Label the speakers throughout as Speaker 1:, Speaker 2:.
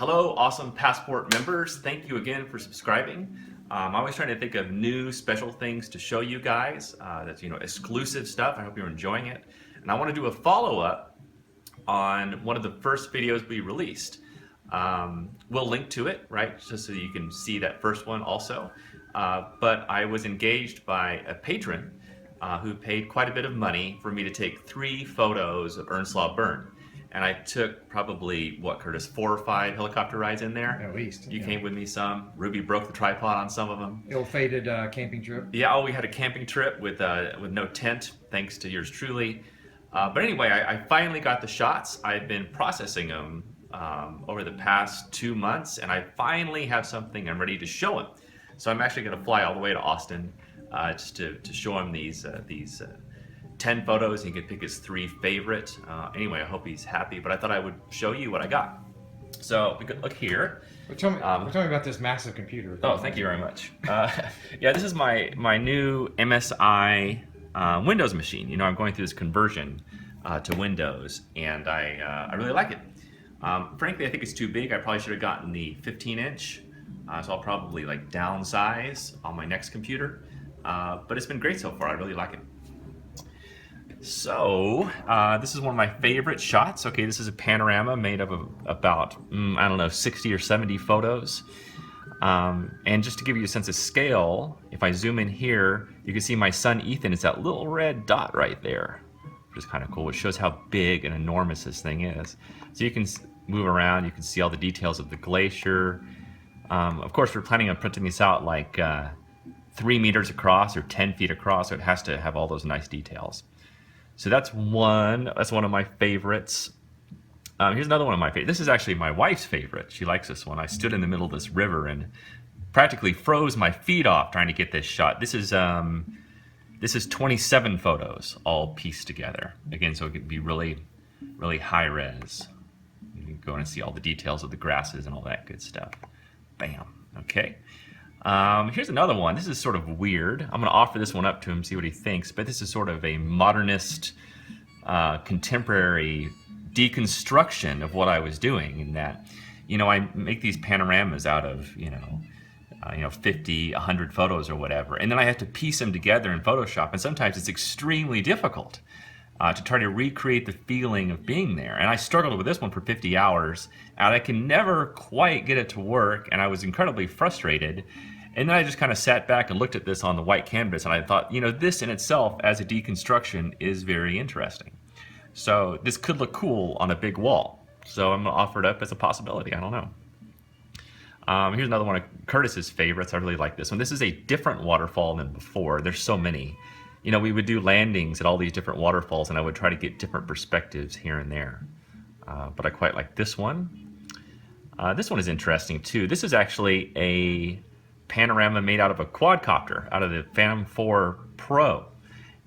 Speaker 1: Hello, awesome Passport members. Thank you again for subscribing. I'm always trying to think of new special things to show you guys. That's exclusive stuff. I hope you're enjoying it. And I want to do a follow-up on one of the first videos we released. We'll link to it, right, just so you can see that first one also. But I was engaged by a patron who paid quite a bit of money for me to take 3 photos of Earnslaw burn. And I took probably, what, Curtis, 4 or 5 helicopter rides in there?
Speaker 2: At least.
Speaker 1: You came with me some. Ruby broke the tripod on some of them.
Speaker 2: Ill-fated camping trip.
Speaker 1: Yeah, we had a camping trip with no tent, thanks to yours truly. But anyway, I finally got the shots. I've been processing them over the past 2 months, and I finally have something I'm ready to show him. So I'm actually going to fly all the way to Austin just to show him these 10 photos. He could pick his 3 favorite. Anyway, I hope he's happy, but I thought I would show you what I got. So we could look here.
Speaker 2: Well, tell me about this massive computer.
Speaker 1: Oh, thank you very much. Yeah, this is my new MSI Windows machine. You know, I'm going through this conversion to Windows, and I really like it. Frankly, I think it's too big. I probably should have gotten the 15-inch, so I'll probably like downsize on my next computer. But it's been great so far. I really like it. So, this is one of my favorite shots. Okay, this is a panorama made of about, I don't know, 60 or 70 photos. And just to give you a sense of scale, if I zoom in here, you can see my son Ethan is that little red dot right there, which is kind of cool. It shows how big and enormous this thing is. So you can move around, you can see all the details of the glacier. Of course, we're planning on printing this out like 3 meters across or 10 feet across, so it has to have all those nice details. So that's one of my favorites. Here's another one of my favorites. This is actually my wife's favorite. She likes this one. I stood in the middle of this river and practically froze my feet off trying to get this shot. This is 27 photos all pieced together. Again, so it could be really, really high res. You can go and see all the details of the grasses and all that good stuff. Bam. Okay. Here's another one. This is sort of weird. I'm going to offer this one up to him, see what he thinks, but this is sort of a modernist, contemporary deconstruction of what I was doing, in that, I make these panoramas out of, 50, 100 photos or whatever, and then I have to piece them together in Photoshop, and sometimes it's extremely difficult to try to recreate the feeling of being there. And I struggled with this one for 50 hours, and I can never quite get it to work, and I was incredibly frustrated. And then I just kind of sat back and looked at this on the white canvas, and I thought, this in itself as a deconstruction is very interesting. So this could look cool on a big wall. So I'm going to offer it up as a possibility. I don't know. Here's another one of Curtis's favorites. I really like this one. This is a different waterfall than before. There's so many. We would do landings at all these different waterfalls, and I would try to get different perspectives here and there. But I quite like this one. This one is interesting too. This is actually a panorama made out of a quadcopter, out of the Phantom 4 Pro.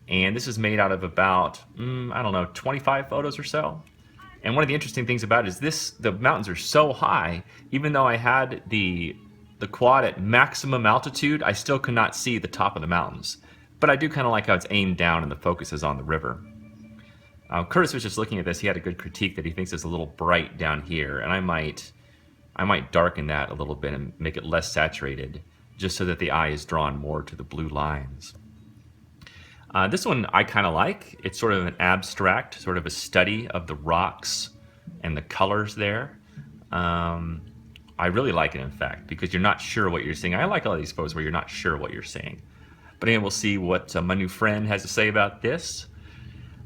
Speaker 1: And this is made out of about, 25 photos or so. And one of the interesting things about it is the mountains are so high, even though I had the quad at maximum altitude, I still could not see the top of the mountains. But I do kind of like how it's aimed down and the focus is on the river. Curtis was just looking at this. He had a good critique that he thinks it's a little bright down here, and I might darken that a little bit and make it less saturated, just so that the eye is drawn more to the blue lines. This one I kind of like. It's sort of an abstract, sort of a study of the rocks and the colors there. I really like it, in fact, because you're not sure what you're seeing. I like all these photos where you're not sure what you're seeing. But anyway, we'll see what my new friend has to say about this.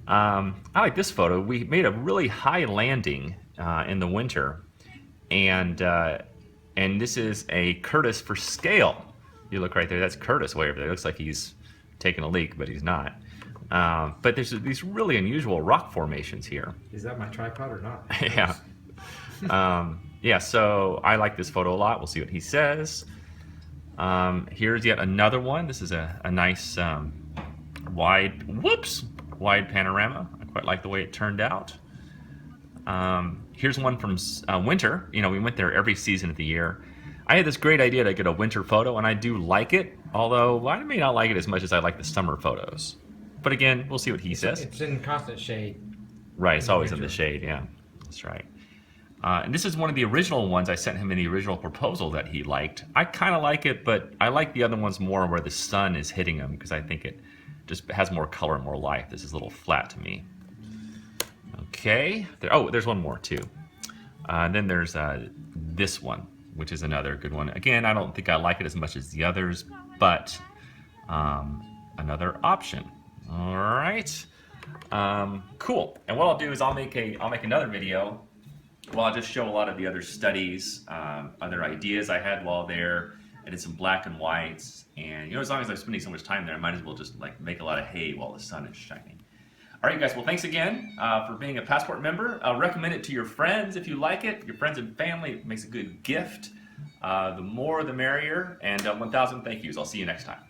Speaker 1: I like this photo. We made a really high landing in the winter, and this is a Curtis for scale. You look right there. That's Curtis way over there. It looks like he's taking a leak, but he's not. But there's these really unusual rock formations here.
Speaker 2: Is that my tripod or not?
Speaker 1: Yeah. Yeah. So I like this photo a lot. We'll see what he says. Here's yet another one. This is a nice wide panorama. I quite like the way it turned out. Here's one from winter. We went there every season of the year. I had this great idea to get a winter photo, and I do like it, although I may not like it as much as I like the summer photos. But again, we'll see what he says.
Speaker 2: It's in constant shade.
Speaker 1: Right, it's always in the shade, yeah. That's right. And this is one of the original ones I sent him in the original proposal that he liked. I kind of like it, but I like the other ones more where the sun is hitting them because I think it just has more color and more life. This is a little flat to me. Okay. There's one more too. And then there's this one, which is another good one. Again, I don't think I like it as much as the others, but another option. All right. Cool. And what I'll do is I'll make another video. Well, I'll just show a lot of the other studies, other ideas I had while there. I did some black and whites, and as long as I'm spending so much time there, I might as well just like make a lot of hay while the sun is shining. All right, guys. Well, thanks again for being a Passport member. Recommend it to your friends if you like it. Your friends and family. It makes a good gift. The more, the merrier. And 1,000 thank yous. I'll see you next time.